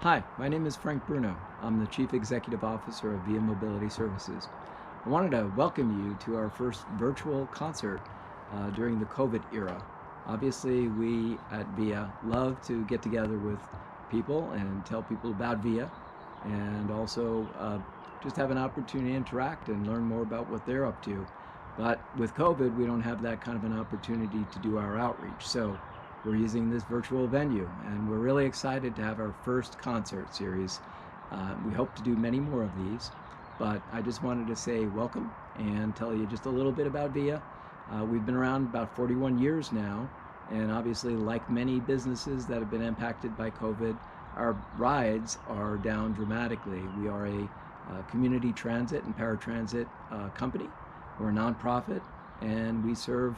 Hi, my name is Frank Bruno. I'm the Chief Executive Officer of VIA Mobility Services. I wanted to welcome you to our first virtual concert during the COVID era. Obviously, we at VIA love to get together with people and tell people about VIA and also just have an opportunity to interact and learn more about what they're up to. But with COVID, we don't have that kind of an opportunity to do our outreach. So we're using this virtual venue, and we're really excited to have our first concert series. We hope to do many more of these, but I just wanted to say welcome and tell you just a little bit about VIA. We've been around about 41 years now, and obviously, like many businesses that have been impacted by COVID, our rides are down dramatically. We are a community transit and paratransit company. We're a nonprofit, and we serve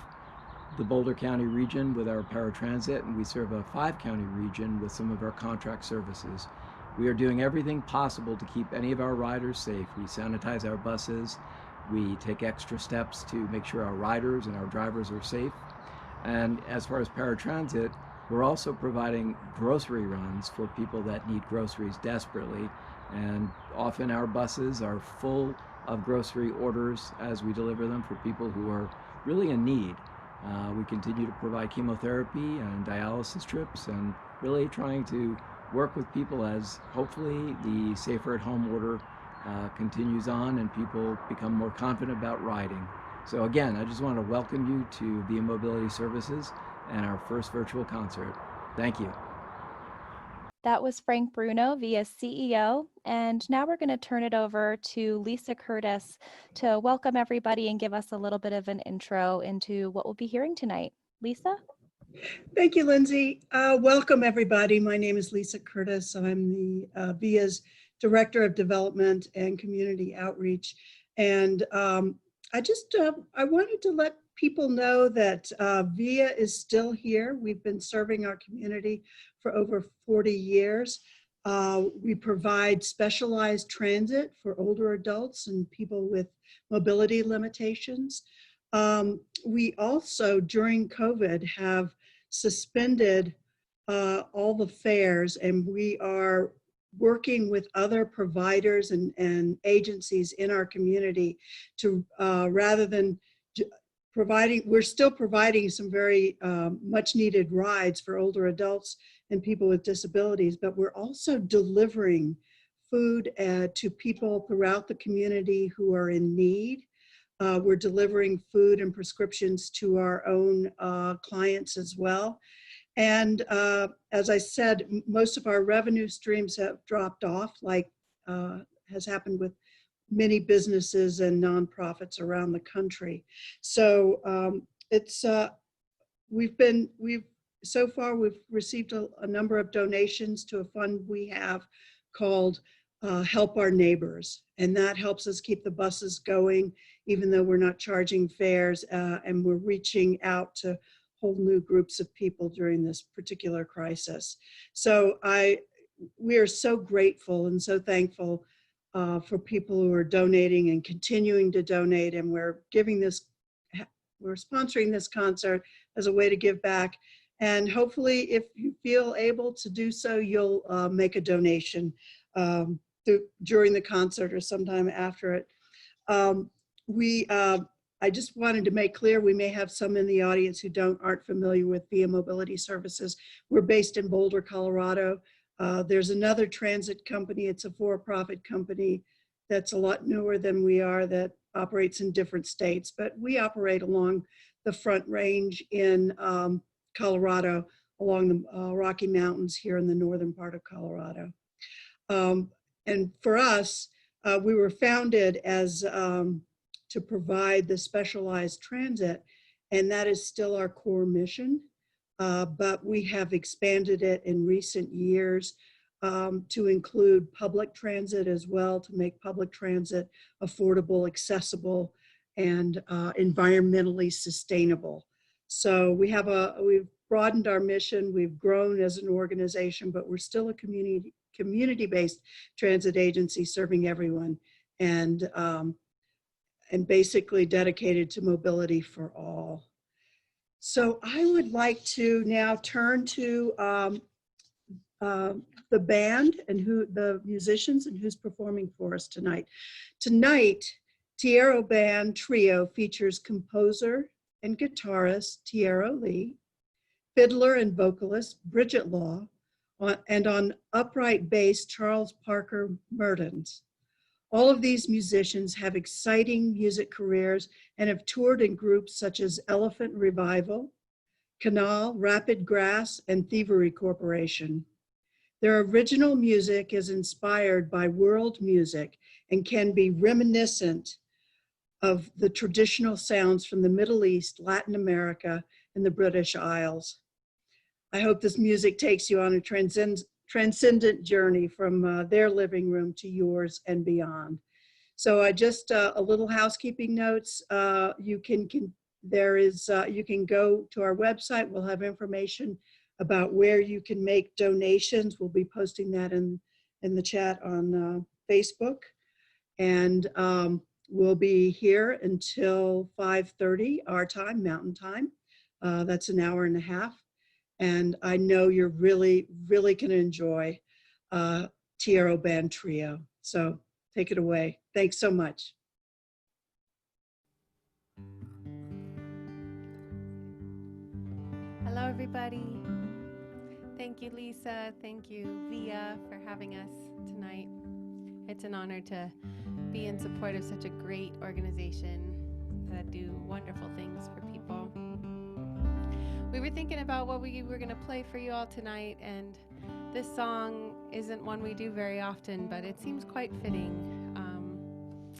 the Boulder County region with our paratransit, and we serve a 5-county region with some of our contract services. We are doing everything possible to keep any of our riders safe. We sanitize our buses. We take extra steps to make sure our riders and our drivers are safe. And as far as paratransit, we're also providing grocery runs for people that need groceries desperately. And often our buses are full of grocery orders as we deliver them for people who are really in need. We continue to provide chemotherapy and dialysis trips and really trying to work with people as hopefully the safer at home order continues on and people become more confident about riding. So again, I just want to welcome you to VIA Mobility Services and our first virtual concert. Thank you. That was Frank Bruno, VIA CEO. And now we're going to turn it over to Lisa Curtis to welcome everybody and give us a little bit of an intro into what we'll be hearing tonight. Lisa? Thank you, Lindsay. Welcome, everybody. My name is Lisa Curtis. I'm the VIA's Director of Development and Community Outreach. And I wanted to let people know that VIA is still here. We've been serving our community for over 40 years. We provide specialized transit for older adults and people with mobility limitations. We also, during COVID, have suspended all the fares, and we are working with other providers and agencies in our community to rather than providing, we're still providing some very much needed rides for older adults and people with disabilities, but we're also delivering food to people throughout the community who are in need. We're delivering food and prescriptions to our own clients as well. And as I said, most of our revenue streams have dropped off, like has happened with many businesses and nonprofits around the country. So so far we've received a number of donations to a fund we have called Help Our Neighbors, and that helps us keep the buses going, even though we're not charging fares, and we're reaching out to whole new groups of people during this particular crisis. So we are so grateful and so thankful for people who are donating and continuing to donate, and we're sponsoring this concert as a way to give back. And hopefully, if you feel able to do so, you'll make a donation during the concert or sometime after it. I just wanted to make clear, we may have some in the audience who aren't familiar with VIA Mobility Services. We're based in Boulder, Colorado. There's another transit company, it's a for-profit company that's a lot newer than we are, that operates in different states, but we operate along the Front Range in Colorado, along the Rocky Mountains here in the northern part of Colorado. And for us, we were founded as to provide the specialized transit, and that is still our core mission. But we have expanded it in recent years to include public transit as well, to make public transit affordable, accessible, and environmentally sustainable. So we've broadened our mission, we've grown as an organization, but we're still a community-based transit agency serving everyone, and basically dedicated to mobility for all. So I would like to now turn to the band and the musicians and who's performing for us tonight. Tonight, Tierro Band Trio features composer and guitarist Tierro Lee, fiddler and vocalist Bridget Law, and on upright bass, Charles Parker Mertens. All of these musicians have exciting music careers and have toured in groups such as Elephant Revival, Canal, Rapid Grass, and Thievery Corporation. Their original music is inspired by world music and can be reminiscent of the traditional sounds from the Middle East, Latin America, and the British Isles. I hope this music takes you on a transcendent journey from their living room to yours and beyond. So I just a little housekeeping notes. You can go to our website. We'll have information about where you can make donations. We'll be posting that in the chat on Facebook, and we'll be here until 5:30 our time, Mountain Time. That's an hour and a half. And I know you're really, really going to enjoy Tierro Band Trio. So take it away. Thanks so much. Hello, everybody. Thank you, Lisa. Thank you, Via, for having us tonight. It's an honor to be in support of such a great organization that do wonderful things for people. We were thinking about what we were going to play for you all tonight, and this song isn't one we do very often, but it seems quite fitting,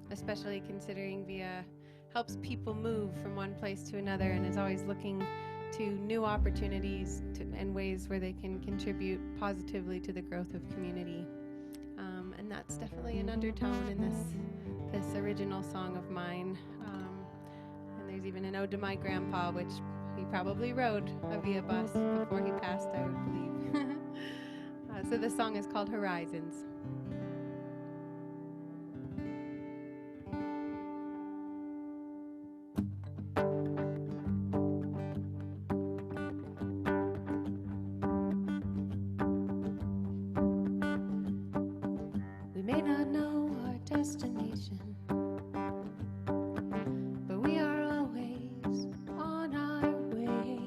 especially considering Via helps people move from one place to another and is always looking to new opportunities and ways where they can contribute positively to the growth of community. And that's definitely an undertone in this original song of mine. And there's even an ode to my grandpa, which he probably rode a Via bus before he passed, I would believe. So this song is called Horizons. We may not know our destination, but we are always on our way,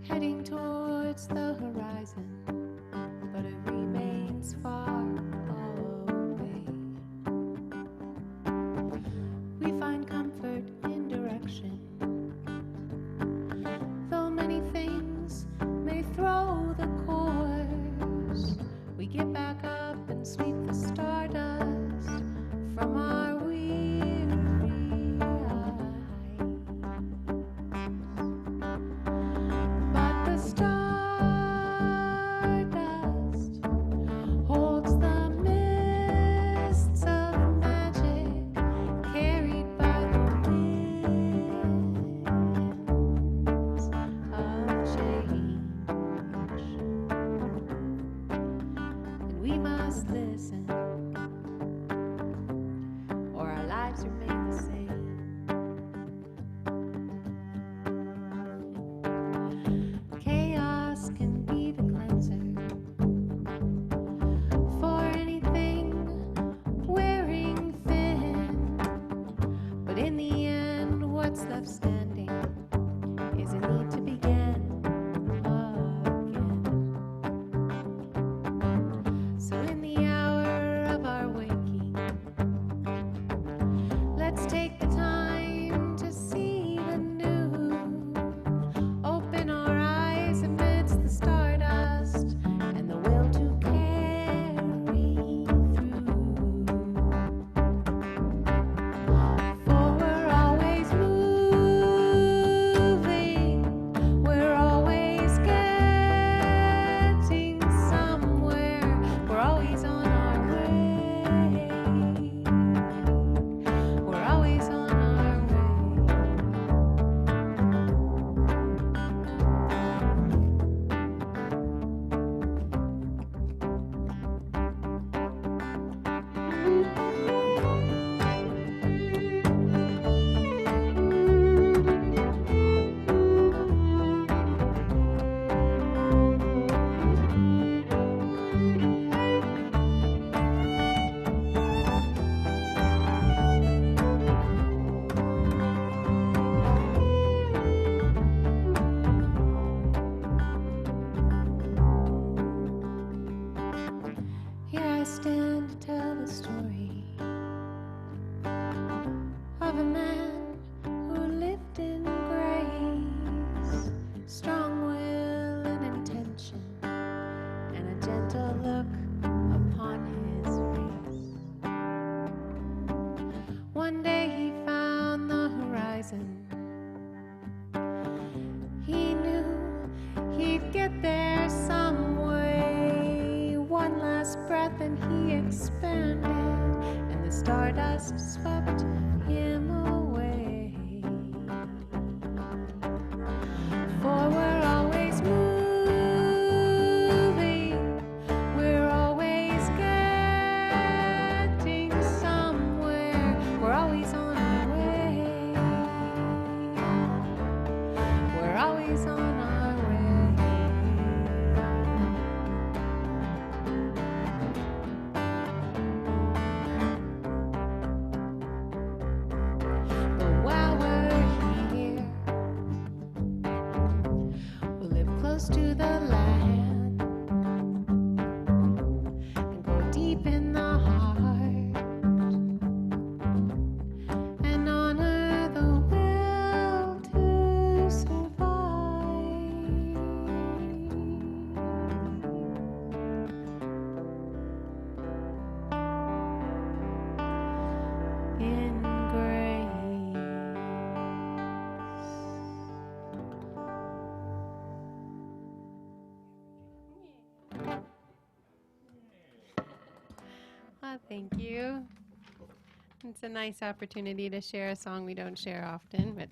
heading towards the horizon, but it remains far away. We find comfort in direction, though many things may throw the course. We get back up and sweep the stardust from our weary eye. But the stardust holds the mists of magic carried by the winds of change. And we must listen, or our lives remain the same. Chaos can be the cleanser for anything wearing thin, but in the end, what's left standing is a need to begin again. So in the hour stand to tell the story of a man who lived in grace, strong will and intention, and a gentle look upon his face. One day he found the horizon. He knew he'd get there some way. One last breath and he expanded, and the stardust swept him away. For we're always moving, we're always getting somewhere, we're always on our way, we're always on our way. But while we're here, we'll live close to the land and go deep in the heart and honor the will to survive. In grace. Well, thank you. It's a nice opportunity to share a song we don't share often, but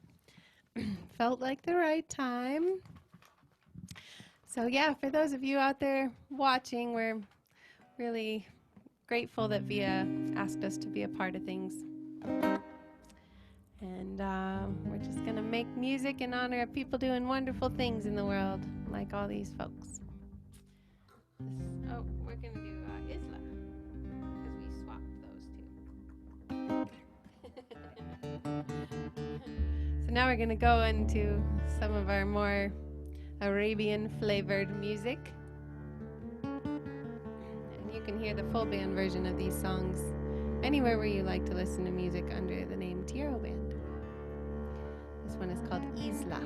felt like the right time. So yeah, for those of you out there watching, we're really grateful that Via asked us to be a part of things. And we're just going to make music in honor of people doing wonderful things in the world, like all these folks. We're going to do Isla, because we swapped those two. So now we're going to go into some of our more Arabian-flavored music. And you can hear the full band version of these songs anywhere where you like to listen to music under the name Tierro Band. This one is called Isla.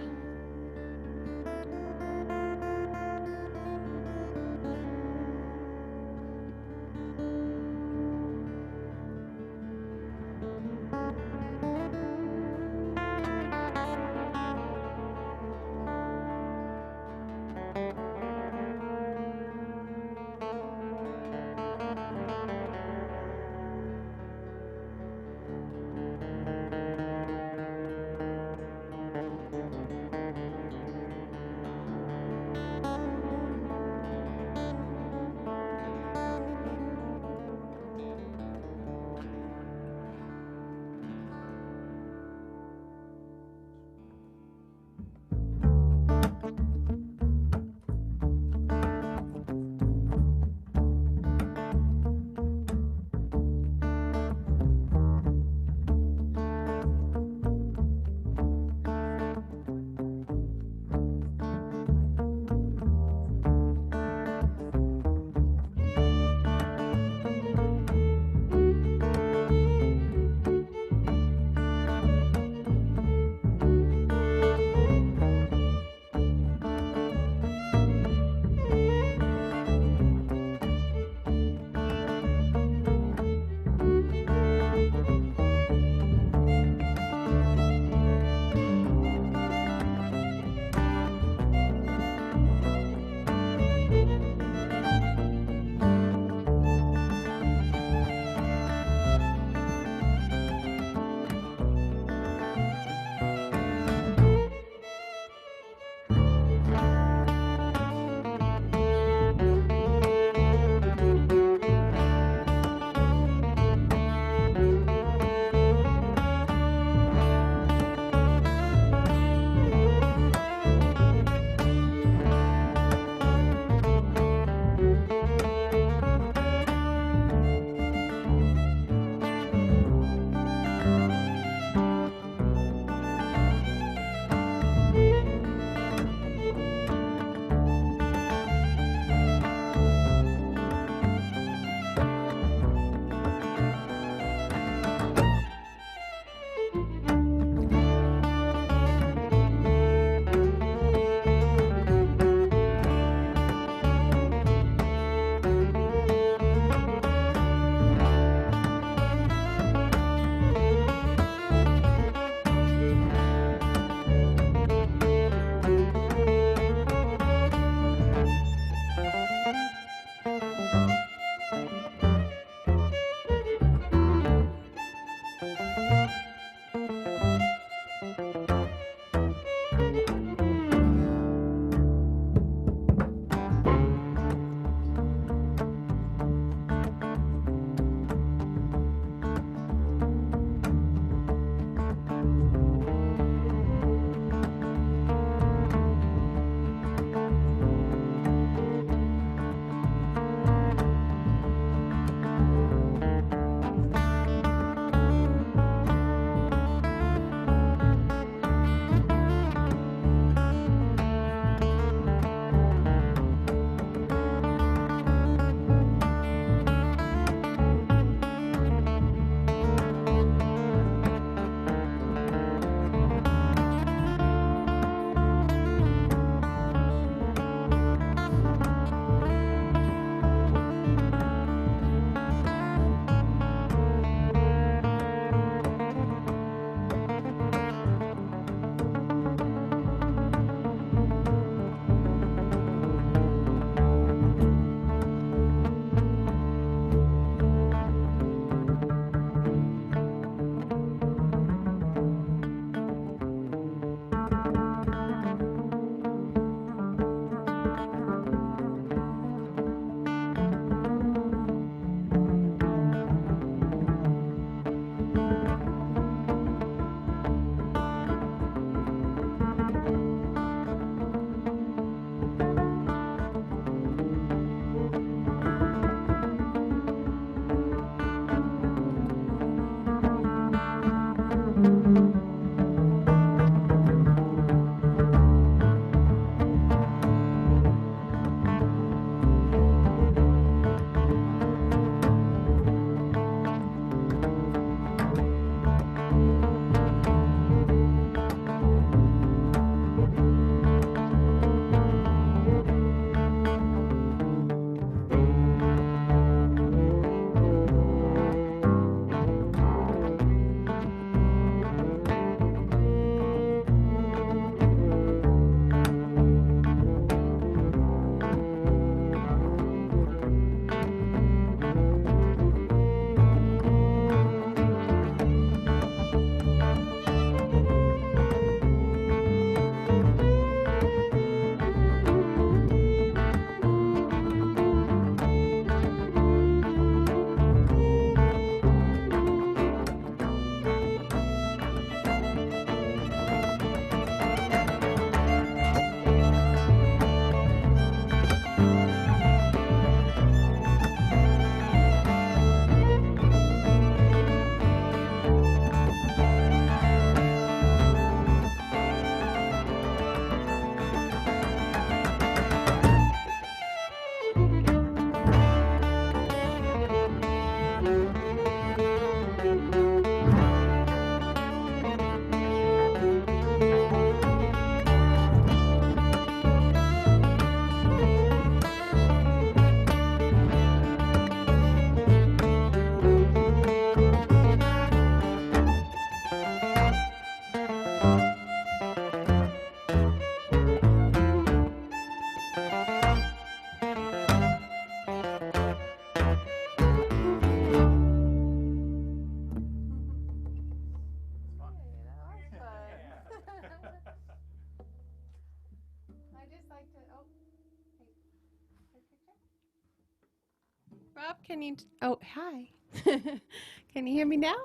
up. Can you? Oh, hi. Can you hear me now?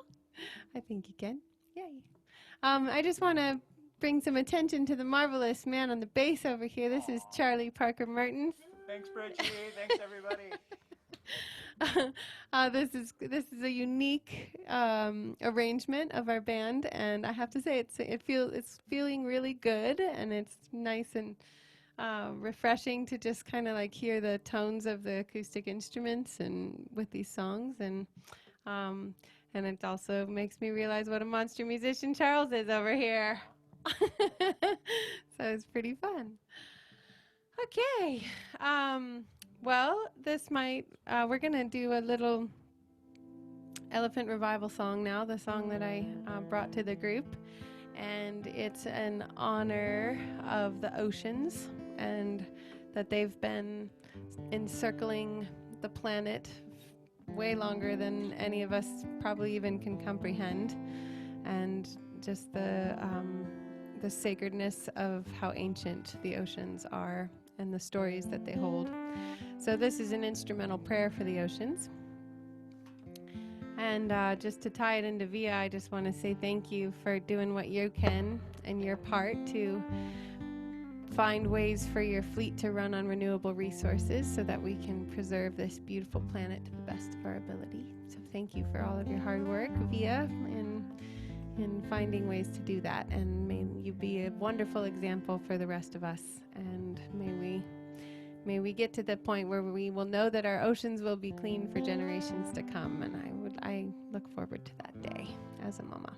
I think you can. Yay. I just want to bring some attention to the marvelous man on the bass over here. This is Charlie Parker Mertens. Thanks, Bridget. Thanks, everybody. This is a unique arrangement of our band, and I have to say it's feeling really good, and it's nice and refreshing to just kind of like hear the tones of the acoustic instruments and with these songs, and it also makes me realize what a monster musician Charles is over here. So it's pretty fun. Okay. Well, we're going to do a little Elephant Revival song now, the song that I brought to the group. And it's in honor of the oceans and that they've been encircling the planet way longer than any of us probably even can comprehend. And just the sacredness of how ancient the oceans are and the stories that they hold. So this is an instrumental prayer for the oceans. And just to tie it into VIA, I just want to say thank you for doing what you can and your part to find ways for your fleet to run on renewable resources so that we can preserve this beautiful planet to the best of our ability. So thank you for all of your hard work, VIA, in finding ways to do that. And may you be a wonderful example for the rest of us. And may we get to the point where we will know that our oceans will be clean for generations to come. And I look forward to that day as a mama.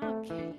Okay.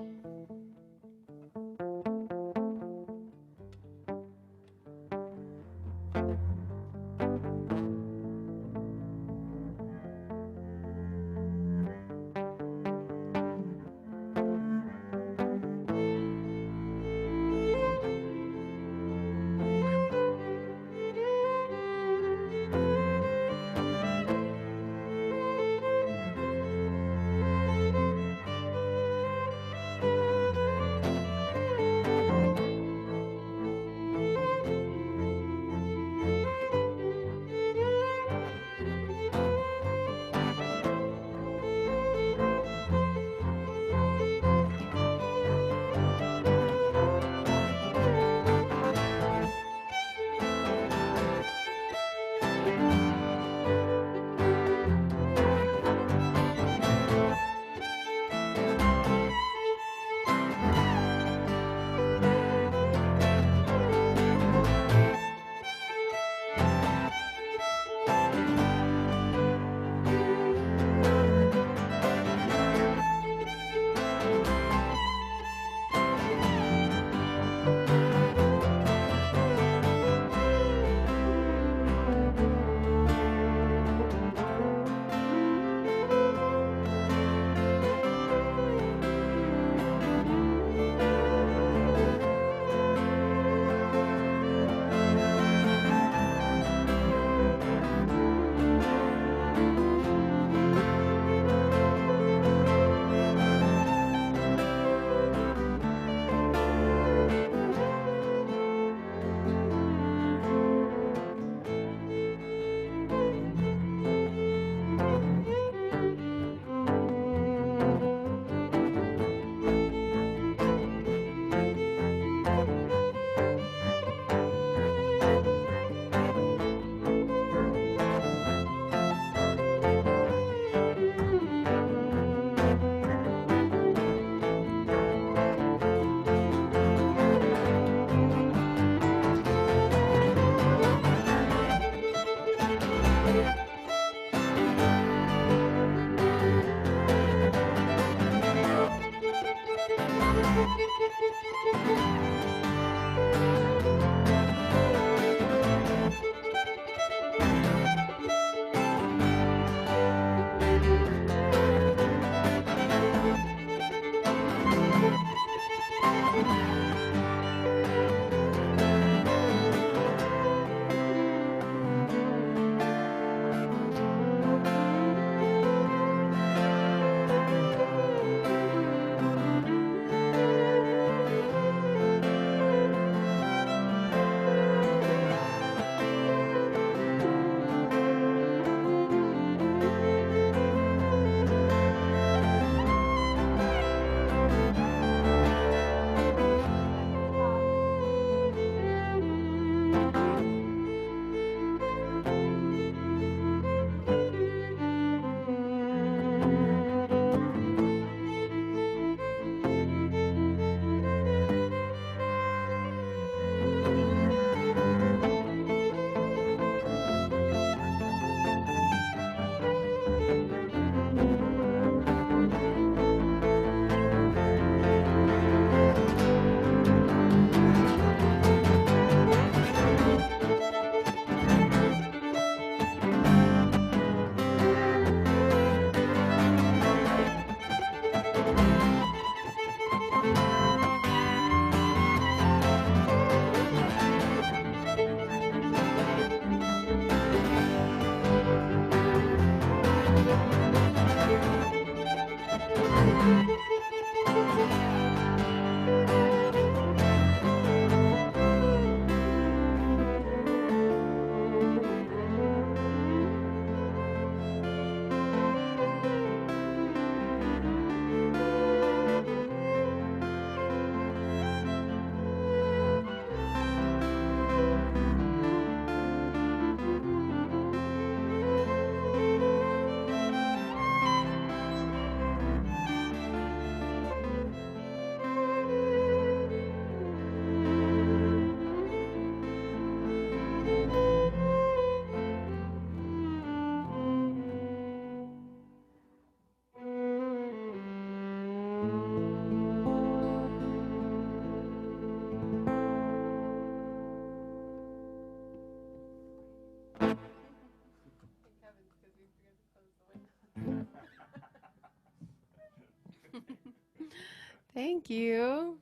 Thank you.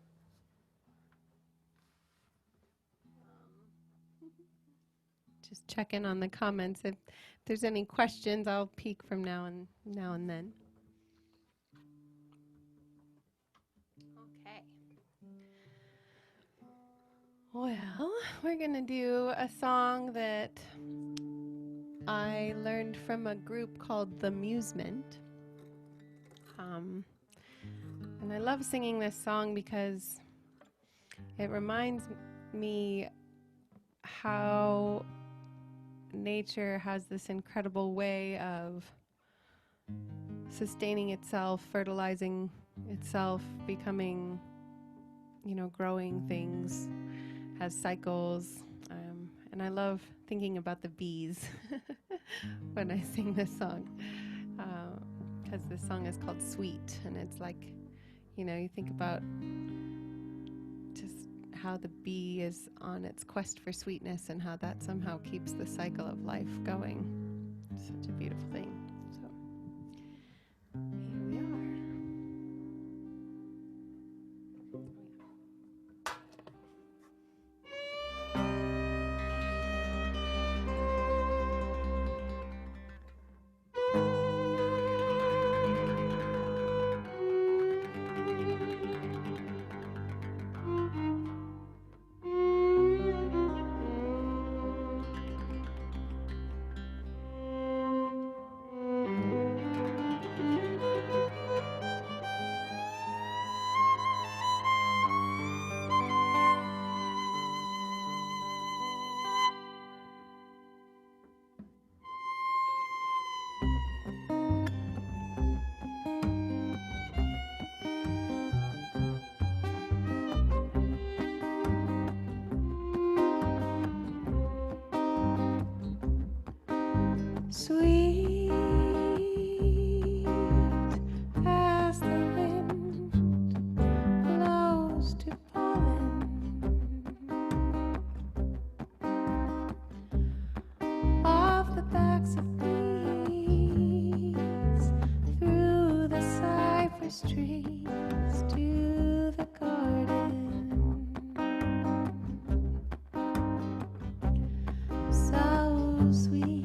Just check in on the comments. If there's any questions, I'll peek from now and then. Okay. Well, we're going to do a song that I learned from a group called The Musement. And I love singing this song because it reminds me how nature has this incredible way of sustaining itself, fertilizing itself, becoming, growing things, has cycles. And I love thinking about the bees when I sing this song, because this song is called Sweet, and it's like, you think about just how the bee is on its quest for sweetness and how that somehow keeps the cycle of life going. It's such a beautiful thing. So here we are. Sweet as the wind blows to pollen off the backs of bees through the cypress trees to the garden. So sweet.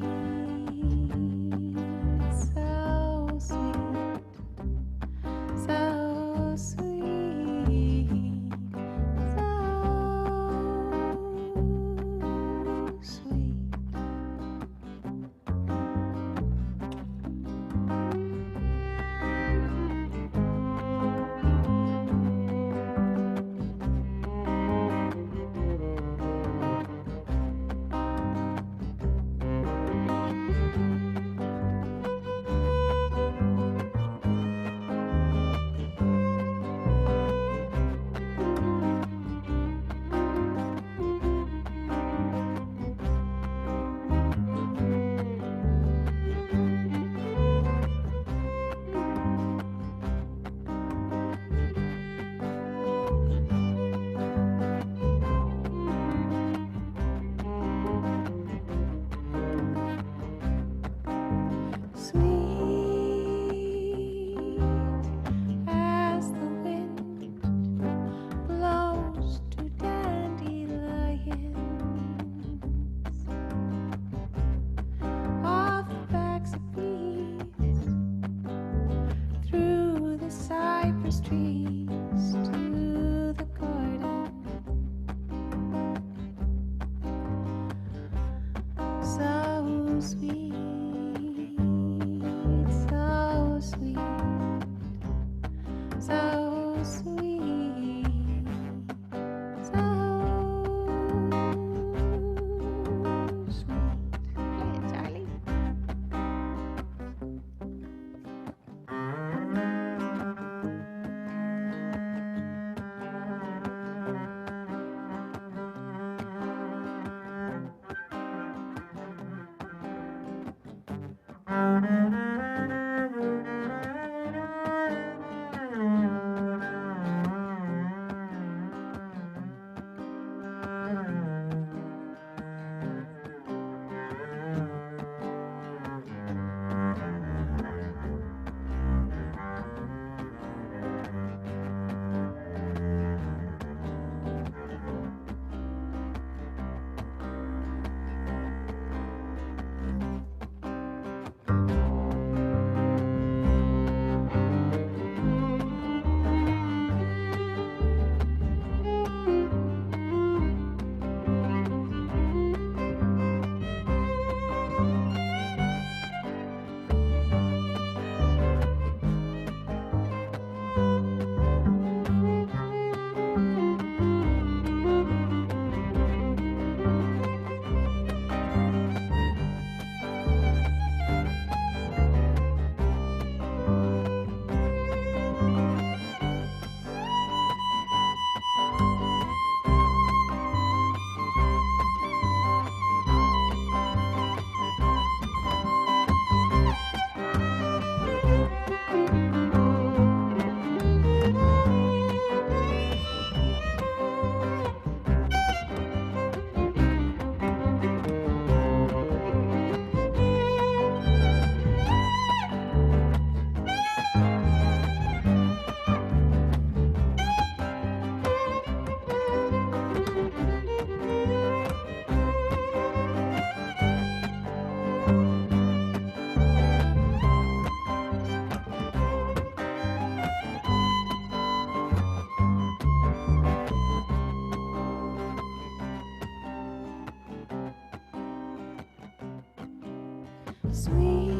Sweet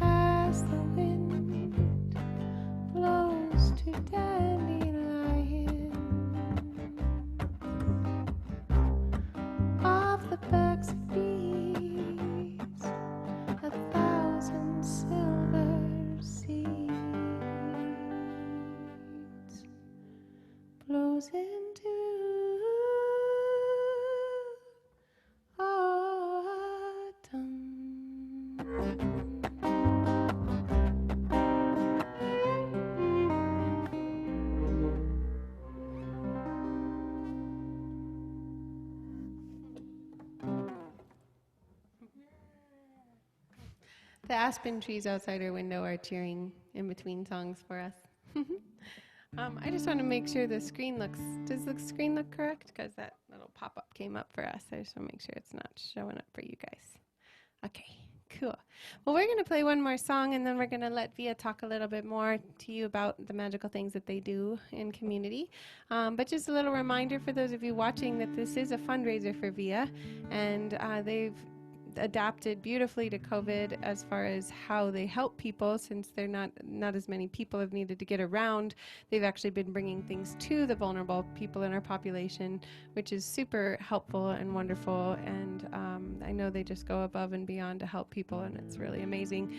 as the wind blows to dandelion off the backs of bees, 1,000 silver seeds blows into autumn. The aspen trees outside our window are cheering in between songs for us. I just want to make sure the screen does the screen look correct? Because that little pop-up came up for us. I just want to make sure it's not showing up for you guys. Okay, cool. Well, we're going to play one more song, and then we're going to let Via talk a little bit more to you about the magical things that they do in community. But just a little reminder for those of you watching that this is a fundraiser for Via, and they've adapted beautifully to COVID as far as how they help people. Since they're not as many people have needed to get around, they've actually been bringing things to the vulnerable people in our population, which is super helpful and wonderful. And I know they just go above and beyond to help people, and it's really amazing.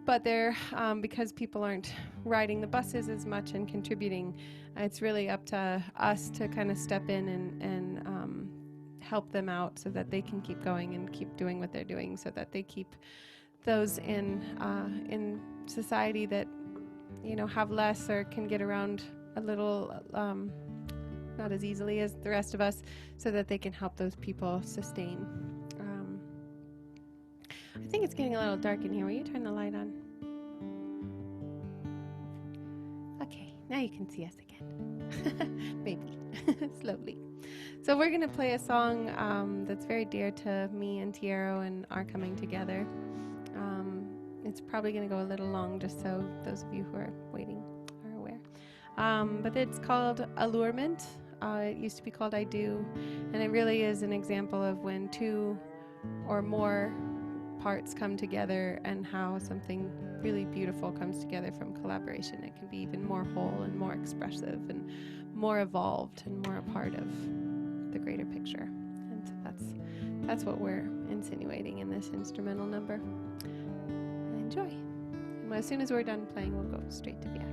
But they're because people aren't riding the buses as much and contributing, it's really up to us to kind of step in and help them out so that they can keep going and keep doing what they're doing, so that they keep those in society that have less or can get around a little not as easily as the rest of us, so that they can help those people sustain. I think it's getting a little dark in here. Will you turn the light on? Okay, now you can see us again. Maybe. Slowly. So we're going to play a song that's very dear to me and Tierro and our coming together. It's probably going to go a little long, just so those of you who are waiting are aware. But it's called Allurement. It used to be called I Do, and it really is an example of when two or more parts come together and how something really beautiful comes together from collaboration. It can be even more whole and more expressive and more evolved and more a part of the greater picture. And so that's what we're insinuating in this instrumental number. Enjoy. And as soon as we're done playing, we'll go straight to Via.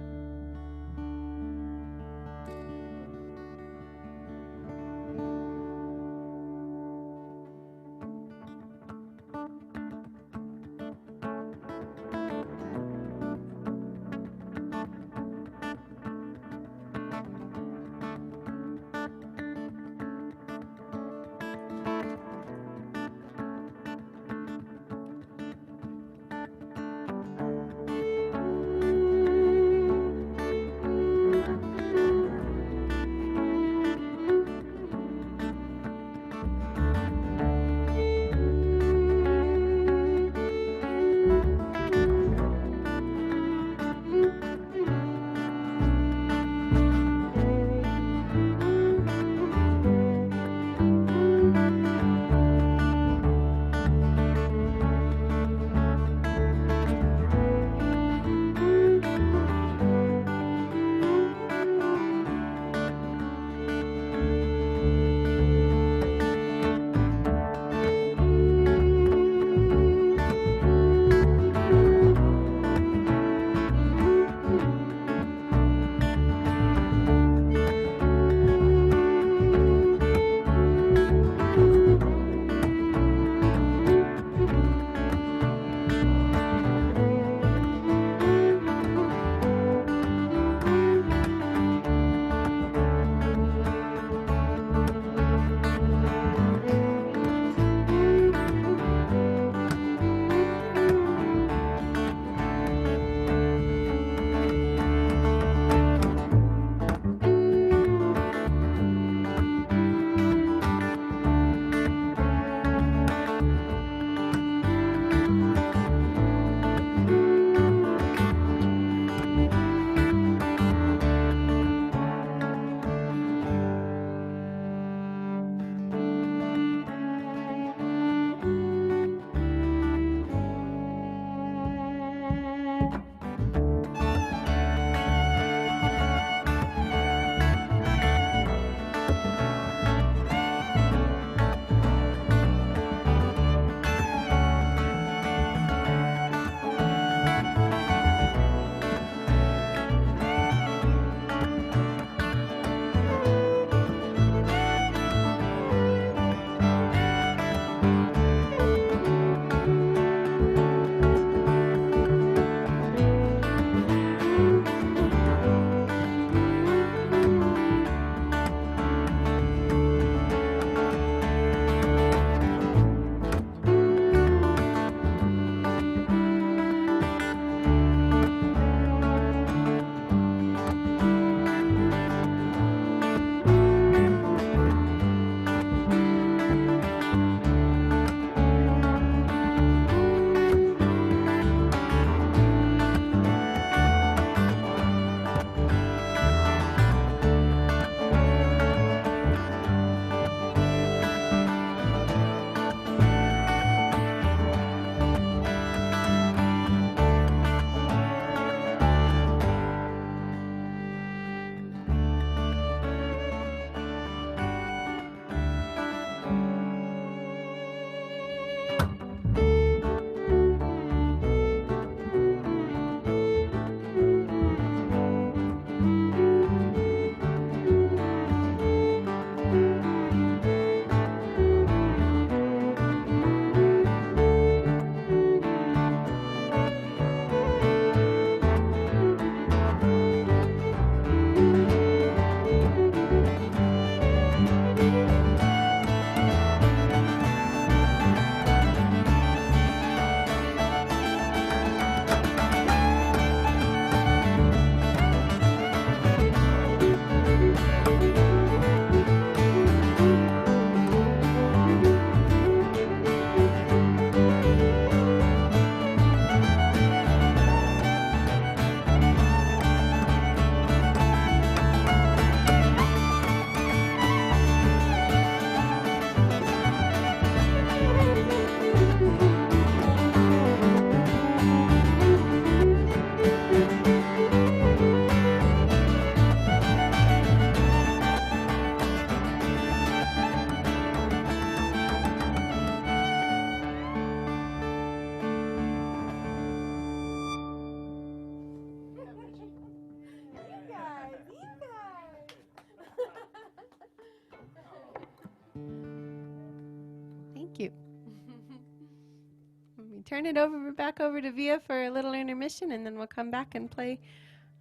turn it back over to Via for a little intermission, and then we'll come back and play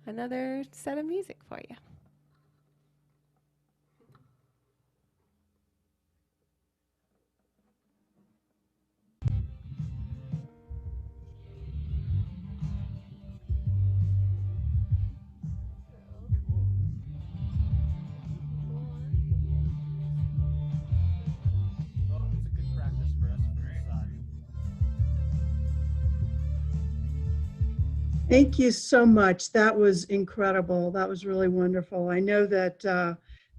another set of music for you. Thank you so much. That was incredible. That was really wonderful. I know that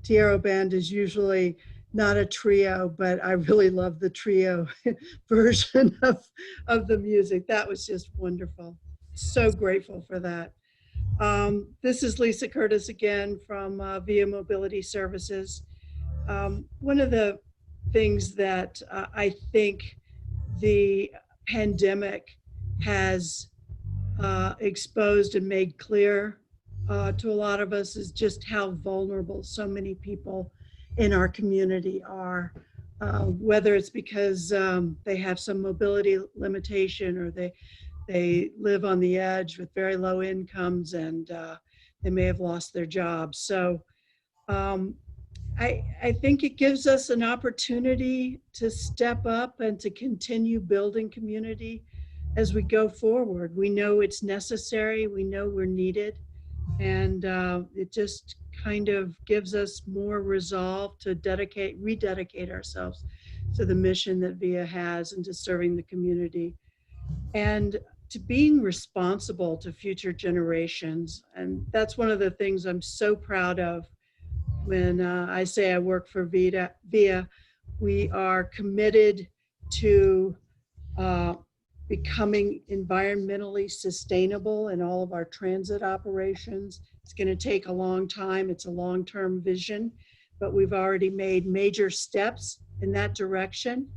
Tierro Band is usually not a trio, but I really love the trio version of the music. That was just wonderful. So grateful for that. This is Lisa Curtis again from Via Mobility Services. One of the things that I think the pandemic has exposed and made clear to a lot of us is just how vulnerable so many people in our community are, whether it's because they have some mobility limitation or they live on the edge with very low incomes and they may have lost their jobs. So I think it gives us an opportunity to step up and to continue building community as we go forward. We know it's necessary, we know we're needed, and it just kind of gives us more resolve to rededicate ourselves to the mission that VIA has and to serving the community and to being responsible to future generations. And that's one of the things I'm so proud of when I say I work for VIA. We are committed to becoming environmentally sustainable in all of our transit operations. It's going to take a long time. It's a long-term vision, but we've already made major steps in that direction.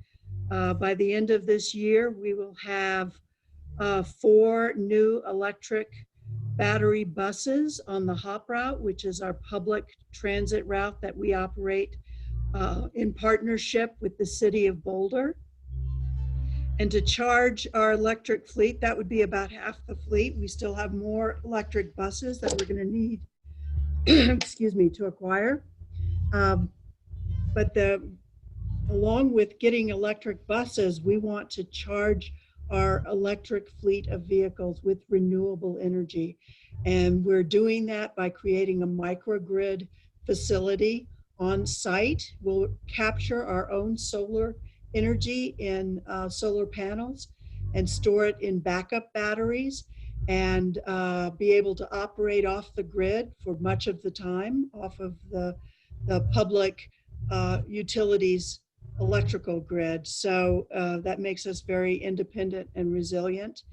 By the end of this year, we will have 4 new electric battery buses on the HOP route, which is our public transit route that we operate in partnership with the city of Boulder. And to charge our electric fleet, that would be about half the fleet. We still have more electric buses that we're going to need, excuse me, to acquire. But along with getting electric buses, we want to charge our electric fleet of vehicles with renewable energy. And we're doing that by creating a microgrid facility on site. We'll capture our own solar energy in solar panels and store it in backup batteries and be able to operate off the grid for much of the time off of the public utilities electrical grid. So that makes us very independent and resilient,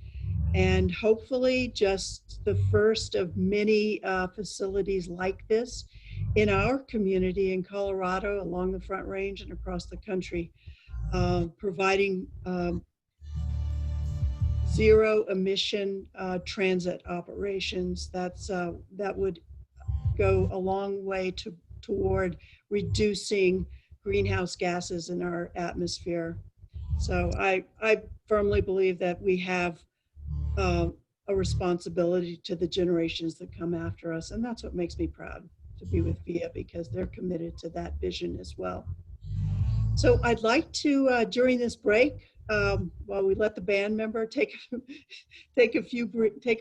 and hopefully just the first of many facilities like this in our community in Colorado, along the Front Range and across the country, providing zero emission transit operations. That would go a long way toward reducing greenhouse gases in our atmosphere. So I firmly believe that we have a responsibility to the generations that come after us. And that's what makes me proud to be with VIA, because they're committed to that vision as well. So I'd like to, during this break, while we let the band member take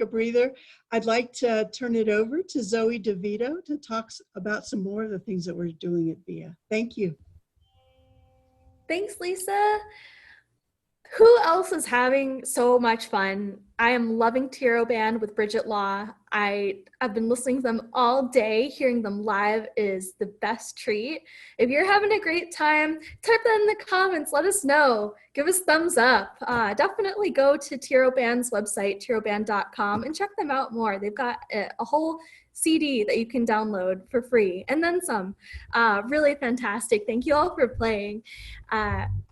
a breather, I'd like to turn it over to Zoe DeVito to talk about some more of the things that we're doing at VIA. Thank you. Thanks, Lisa. Who else is having so much fun? I am loving Tierro Band with Bridget Law. I've been listening to them all day. Hearing them live is the best treat. If you're having a great time, type that in the comments. Let us know. Give us thumbs up. Definitely go to Tierro Band's website, tierroband.com, and check them out more. They've got a whole CD that you can download for free, and then some. Really fantastic. Thank you all for playing.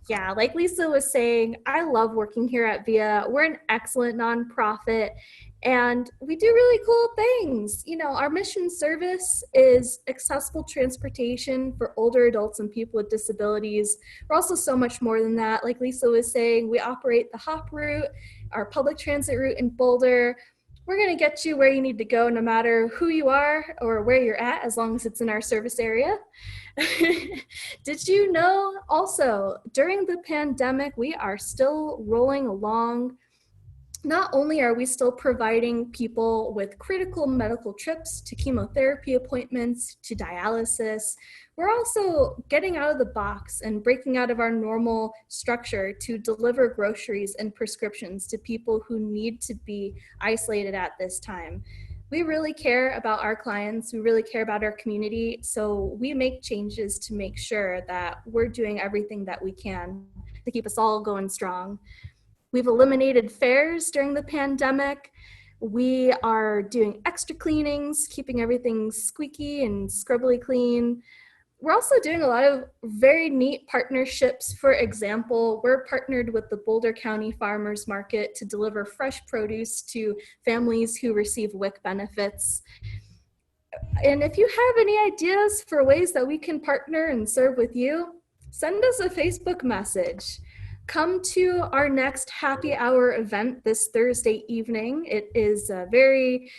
Yeah, like Lisa was saying, I love working here at VIA. We're an excellent nonprofit, And we do really cool things. You know, our mission service is accessible transportation for older adults and people with disabilities. We're also so much more than that. Like Lisa was saying, we operate the HOP route, our public transit route in Boulder. We're going to get you where you need to go, no matter who you are or where you're at, as long as it's in our service area. Did you know also, during the pandemic, we are still rolling along. Not only are we still providing people with critical medical trips to chemotherapy appointments, to dialysis, we're also getting out of the box and breaking out of our normal structure to deliver groceries and prescriptions to people who need to be isolated at this time. We really care about our clients. We really care about our community. So we make changes to make sure that we're doing everything that we can to keep us all going strong. We've eliminated fares during the pandemic. We are doing extra cleanings, keeping everything squeaky and scrubbly clean. We're also doing a lot of very neat partnerships. For example, we're partnered with the Boulder County Farmers Market to deliver fresh produce to families who receive WIC benefits. And if you have any ideas for ways that we can partner and serve with you, send us a Facebook message. Come to our next happy hour event this Thursday evening. It is a very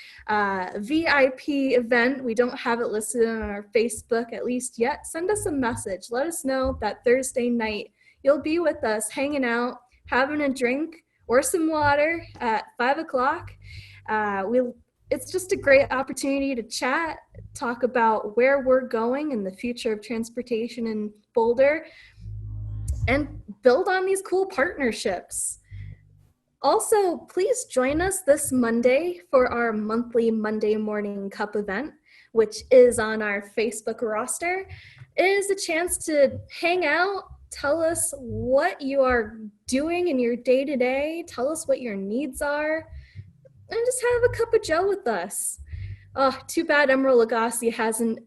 VIP event. We don't have it listed on our Facebook at least yet. Send us a message. Let us know that Thursday night you'll be with us hanging out, having a drink or some water at 5 o'clock. It's just a great opportunity to chat, talk about where we're going in the future of transportation in Boulder, and build on these cool partnerships. Also, please join us this Monday for our monthly Monday Morning Cup event, which is on our Facebook roster. It is a chance to hang out, tell us what you are doing in your day-to-day, tell us what your needs are, and just have a cup of joe with us. Oh, too bad Emerald Lagasse hasn't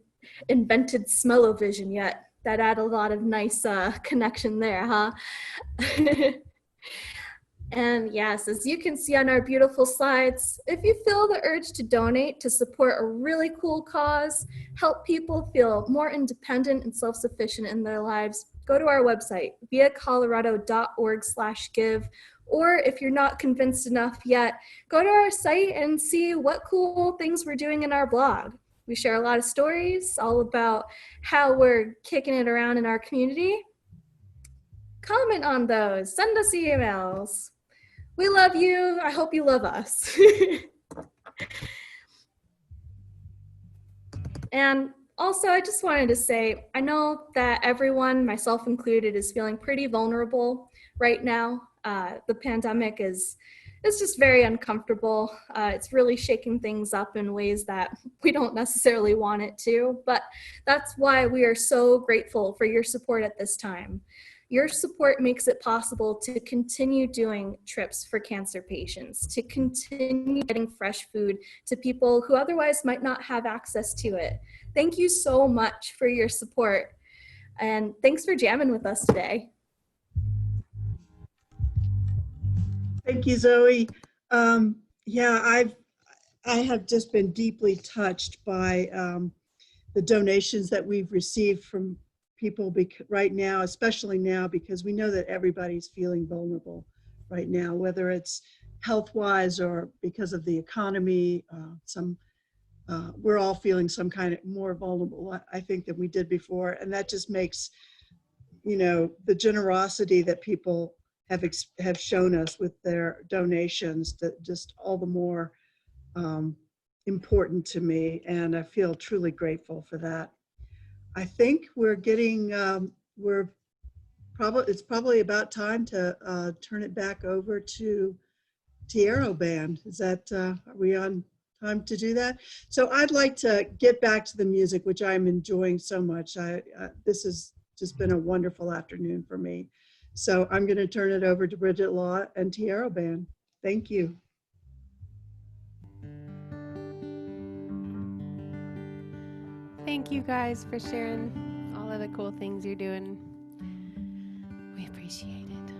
invented smell-o-vision yet. That add a lot of nice connection there, huh? And yes, as you can see on our beautiful slides, if you feel the urge to donate to support a really cool cause, help people feel more independent and self-sufficient in their lives, go to our website, viacolorado.org/give. Or if you're not convinced enough yet, go to our site and see what cool things we're doing in our blog. We share a lot of stories all about how we're kicking it around in our community. Comment on those, send us emails. We love you. I hope you love us. And also, I just wanted to say, I know that everyone, myself included, is feeling pretty vulnerable right now. The pandemic is just very uncomfortable. It's really shaking things up in ways that we don't necessarily want it to, but that's why we are so grateful for your support at this time. Your support makes it possible to continue doing trips for cancer patients, to continue getting fresh food to people who otherwise might not have access to it. Thank you so much for your support, and thanks for jamming with us today. Thank you, Zoe. Yeah, I have just been deeply touched by the donations that we've received from people right now, especially now, because we know that everybody's feeling vulnerable right now, whether it's health-wise or because of the economy. We're all feeling some kind of more vulnerable, I think, than we did before, and that just makes, you know, the generosity that people have shown us with their donations that just all the more important to me, and I feel truly grateful for that. I think we're getting it's probably about time to turn it back over to Tierro Band. Is that are we on time to do that? So I'd like to get back to the music, which I'm enjoying so much. This has just been a wonderful afternoon for me. So I'm going to turn it over to Bridget Law and Tierro Band. Thank you. Thank you guys for sharing all of the cool things you're doing. We appreciate it.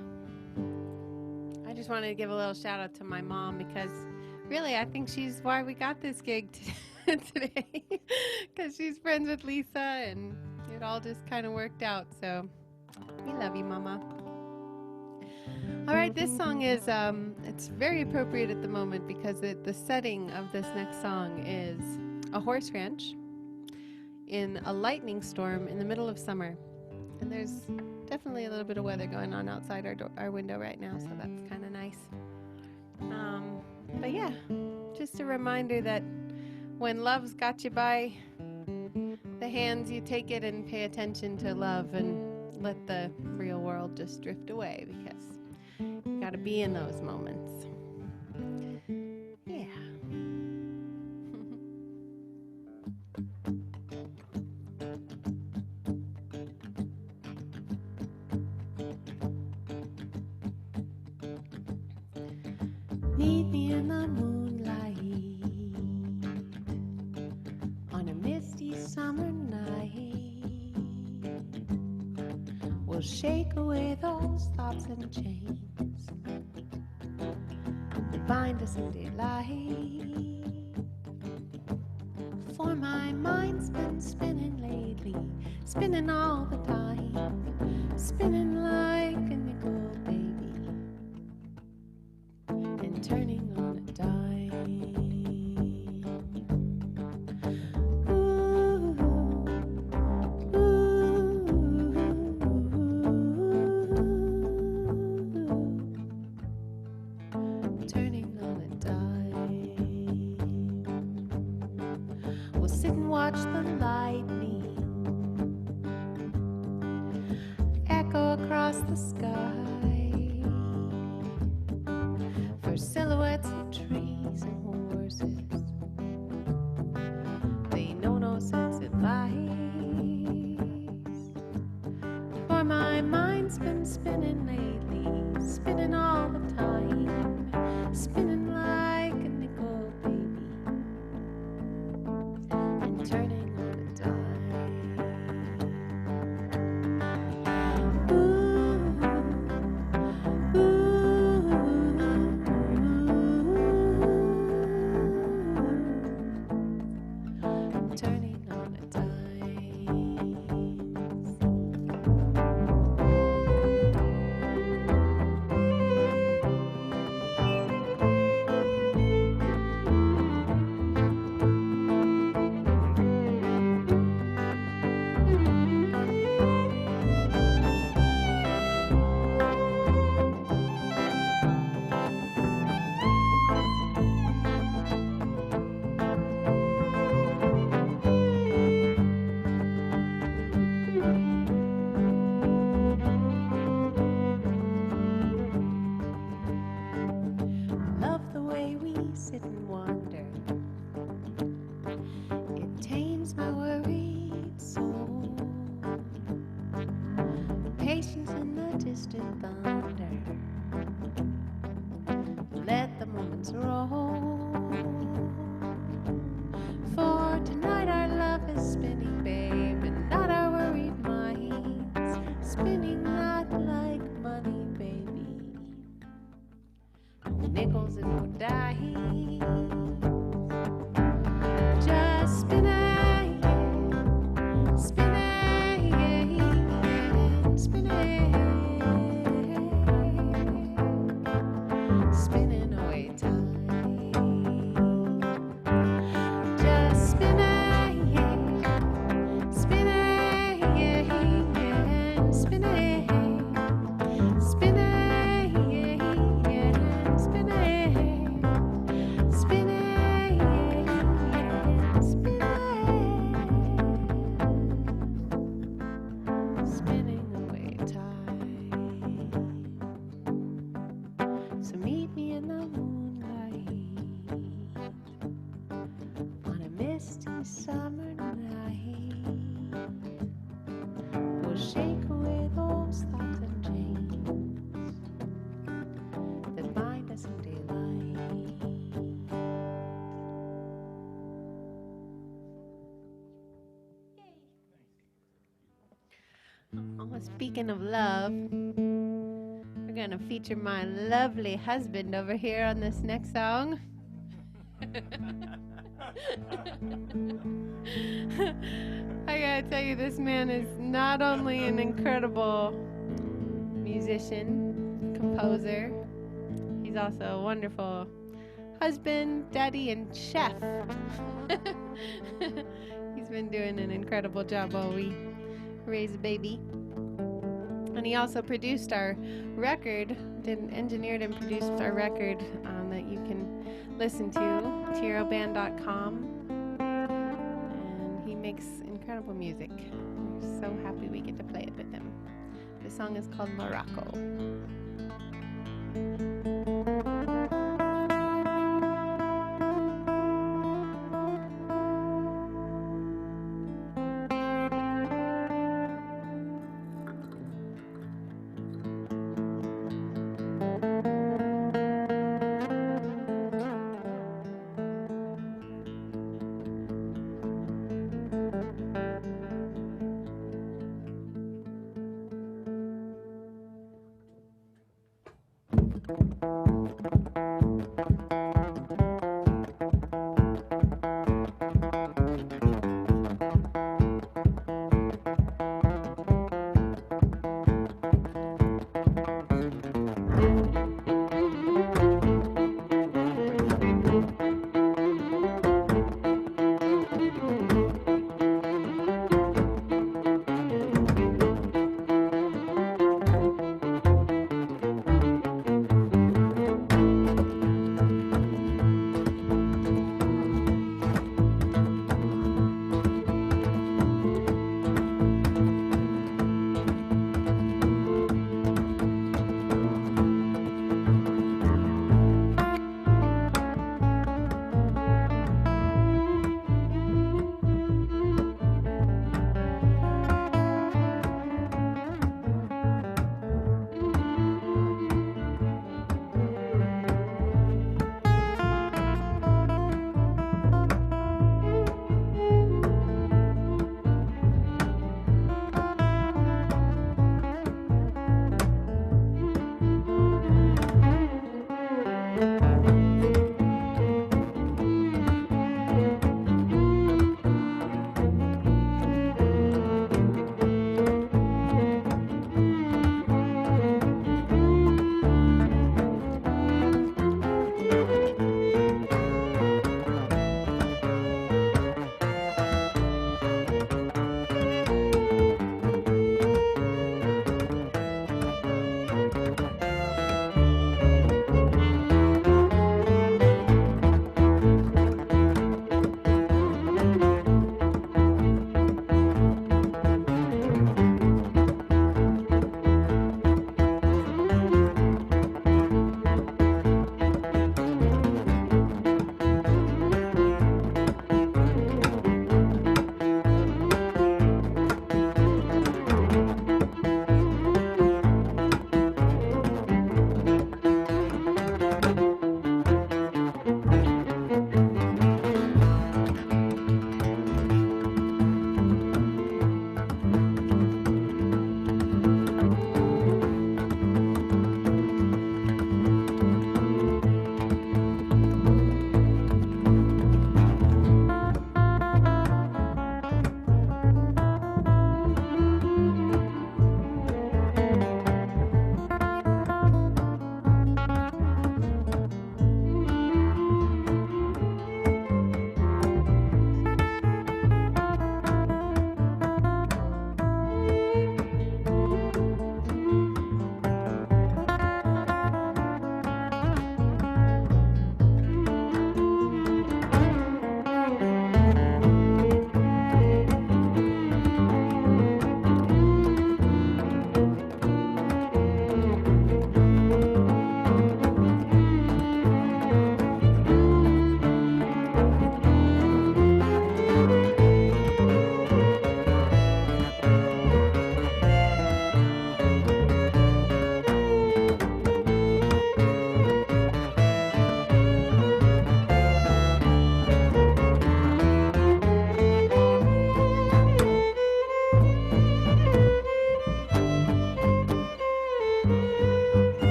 I just wanted to give a little shout out to my mom because really, I think she's why we got this gig today, because she's friends with Lisa, and it all just kind of worked out. So we love you, Mama. All right, this song is it's very appropriate at the moment because the setting of this next song is a horse ranch in a lightning storm in the middle of summer, and there's definitely a little bit of weather going on outside our window right now, so that's kind of nice. But yeah, just a reminder that when love's got you by the hands, you take it and pay attention to love and let the real world just drift away, because you got to be in those moments. Yeah. Meet me in the moonlight on a misty summer night. We'll shake away those thoughts and chains that bind us in daylight. For my mind's been spinning lately, spinning all the time, spinning like a nickel baby, and turning on a dime. Ooh, turning on a dime. We'll sit and watch the lightning echo across the sky. Silhouettes of trees and horses, they know no sense advice. For my mind's been spinning lately, spinning all the time, spinning like a nickel baby, and turning on a dime. Speaking of love, we're going to feature my lovely husband over here on this next song. I gotta tell you, this man is not only an incredible musician, composer, he's also a wonderful husband, daddy, and chef. He's been doing an incredible job while we raise a baby. And he also produced our record, engineered and produced our record that you can listen to, tierroband.com. And he makes incredible music. We're so happy we get to play it with him. The song is called Morocco.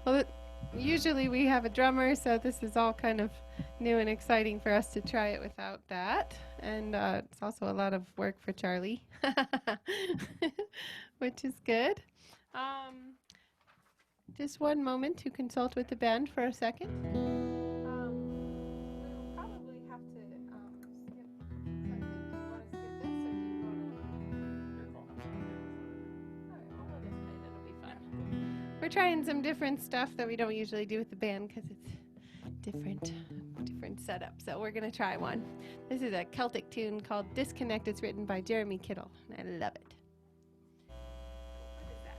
Well, usually we have a drummer, so this is all kind of new and exciting for us to try it without that. And it's also a lot of work for Charlie, which is good. Just one moment to consult with the band for a second. We'll probably have to skip something. Do you want to skip this, or do you want to? All right, well, we'll just play it. It'll be fun. We're trying some different stuff that we don't usually do with the band because it's different setup. So we're going to try one. This is a Celtic tune called Disconnect. It's written by Jeremy Kittle, and I love it. What is that?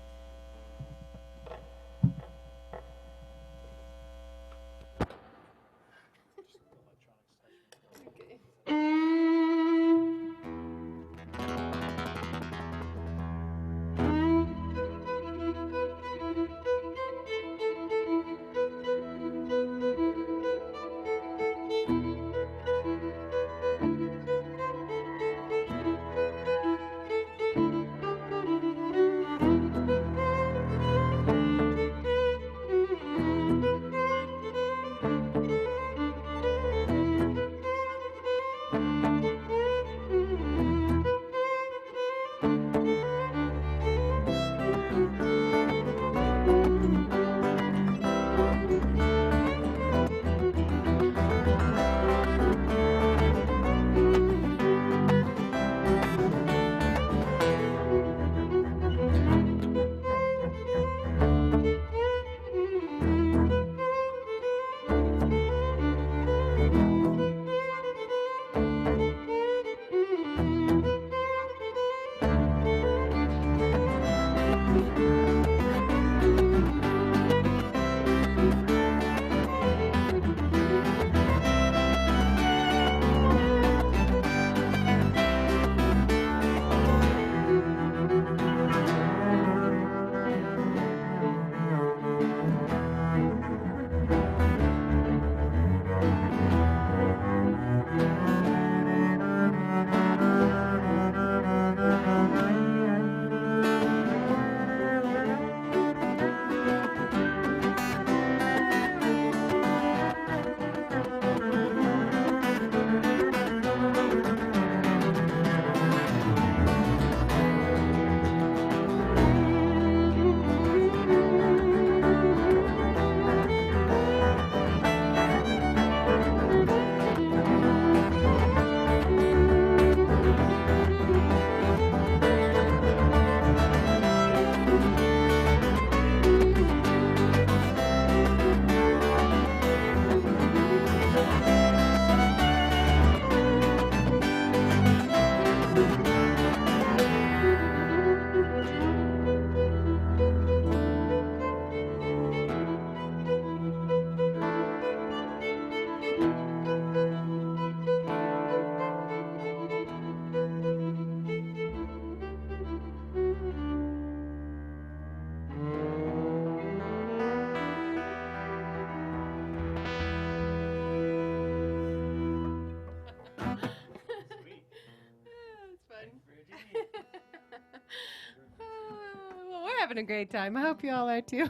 Well, we're having a great time. I hope you all are too.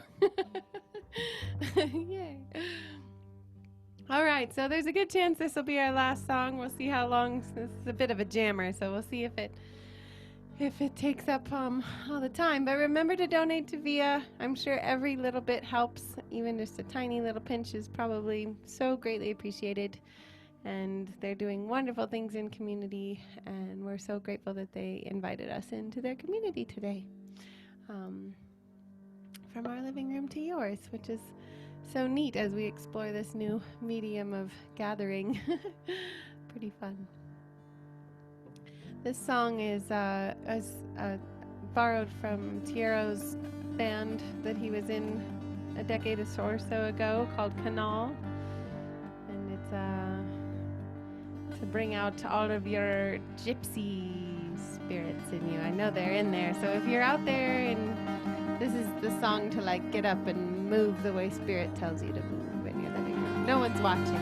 Yay. All right, so there's a good chance this will be our last song. We'll see how long. This is a bit of a jammer, so we'll see if it takes up all the time. But remember to donate to VIA. I'm sure every little bit helps. Even just a tiny little pinch is probably so greatly appreciated. And they're doing wonderful things in community, and we're so grateful that they invited us into their community today. From our living room to yours, which is so neat as we explore this new medium of gathering. Pretty fun. This song is borrowed from Tierro's band that he was in a decade or so ago called Canal. And it's to bring out all of your gypsy spirits in you. I know they're in there. So if you're out there, and this is the song to like get up and move the way spirit tells you to move in your living room. No one's watching.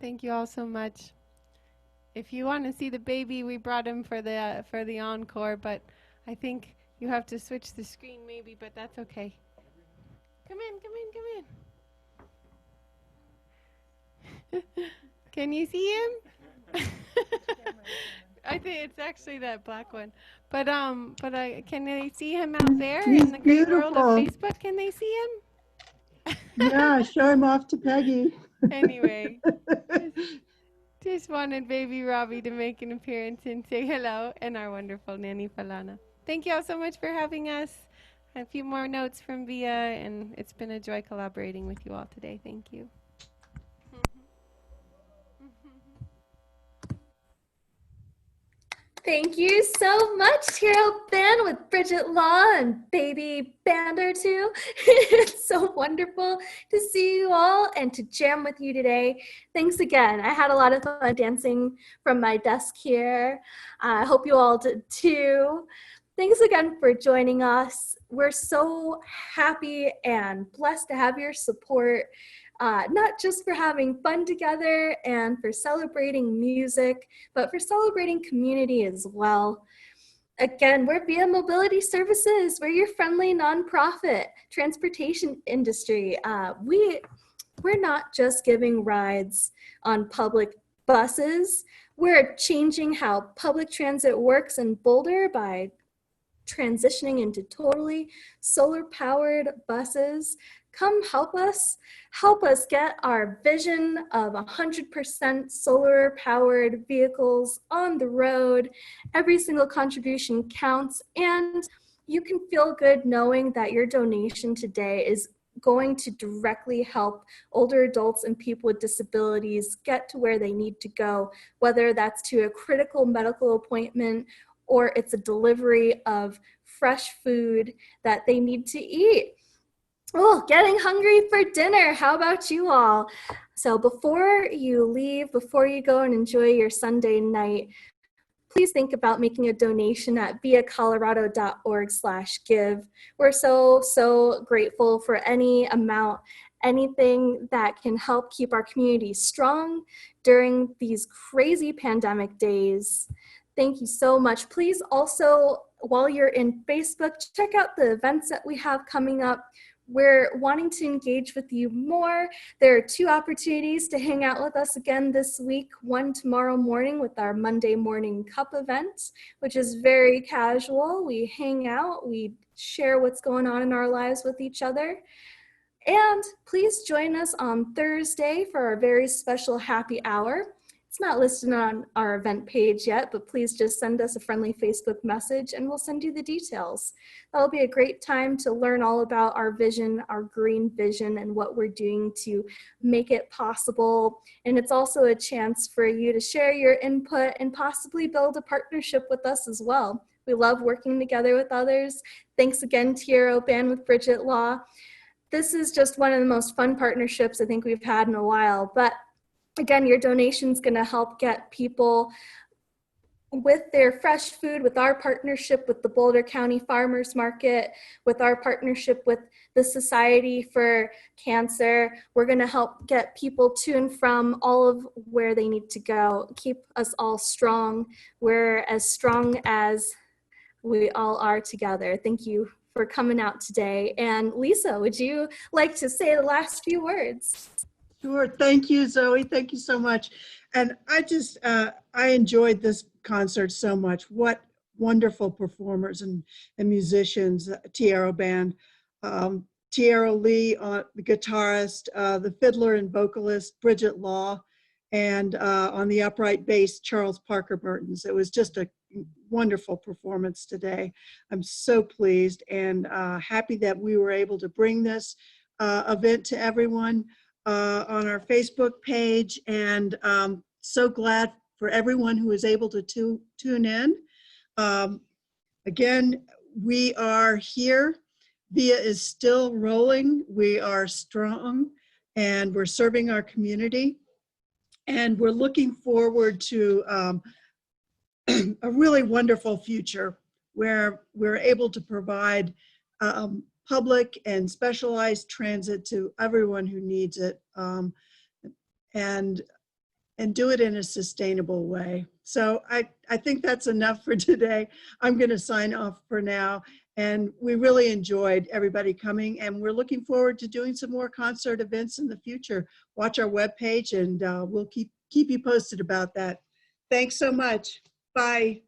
Thank you all so much. If you want to see the baby, we brought him for the encore, but I think you have to switch the screen maybe, but that's okay. Come in. Can you see him? I think it's actually that black one. But can they see him out there He's in the great world of beautiful. Facebook? Can they see him? Yeah, show him off to Peggy. Anyway, just wanted baby Robbie to make an appearance and say hello, and our wonderful nanny Falana. Thank you all so much for having us. A few more notes from Via, and it's been a joy collaborating with you all today. Thank you. Thank you so much, Tierro Band with Bridget Law and baby band or two. It's so wonderful to see you all and to jam with you today. Thanks again. I had a lot of fun dancing from my desk here. I hope you all did too. Thanks again for joining us. We're so happy and blessed to have your support. Not just for having fun together and for celebrating music, but for celebrating community as well. Again, we're Via Mobility Services. We're your friendly nonprofit transportation industry. We're not just giving rides on public buses. We're changing how public transit works in Boulder by transitioning into totally solar-powered buses. Come help us get our vision of 100% solar-powered vehicles on the road. Every single contribution counts, and you can feel good knowing that your donation today is going to directly help older adults and people with disabilities get to where they need to go, whether that's to a critical medical appointment or it's a delivery of fresh food that they need to eat. Oh, getting hungry for dinner. How about you all? So before you leave, before you go and enjoy your Sunday night, please think about making a donation at viacolorado.org/give. We're so grateful for any amount, anything that can help keep our community strong during these crazy pandemic days. Thank you so much. Please also, while you're in Facebook, check out the events that we have coming up. We're wanting to engage with you more. There are 2 opportunities to hang out with us again this week. One tomorrow morning with our Monday morning cup event, which is very casual. We hang out, we share what's going on in our lives with each other. And please join us on Thursday for our very special happy hour. It's not listed on our event page yet, but please just send us a friendly Facebook message and we'll send you the details. That'll be a great time to learn all about our vision, our green vision, and what we're doing to make it possible. And it's also a chance for you to share your input and possibly build a partnership with us as well. We love working together with others. Thanks again, Tierro Band with Bridget Law. This is just one of the most fun partnerships I think we've had in a while, but again, your donation is going to help get people with their fresh food, with our partnership with the Boulder County Farmers Market, with our partnership with the Society for Cancer. We're going to help get people to and from all of where they need to go, keep us all strong. We're as strong as we all are together. Thank you for coming out today. And Lisa, would you like to say the last few words? Sure. Thank you, Zoe. Thank you so much. And I enjoyed this concert so much. What wonderful performers and musicians, Tierro Band. Tierro Lee, the guitarist, the fiddler and vocalist, Bridget Law, and on the upright bass, Charles Parker Mertens. It was just a wonderful performance today. I'm so pleased and happy that we were able to bring this event to everyone on our Facebook page, and so glad for everyone who was able to tune in. Again, we are here. Via is still rolling. We are strong and we're serving our community. And we're looking forward to a really wonderful future where we're able to provide public and specialized transit to everyone who needs it. And and do it in a sustainable way. So I think that's enough for today. I'm going to sign off for now. And we really enjoyed everybody coming, and we're looking forward to doing some more concert events in the future. Watch our webpage, and we'll keep you posted about that. Thanks so much. Bye.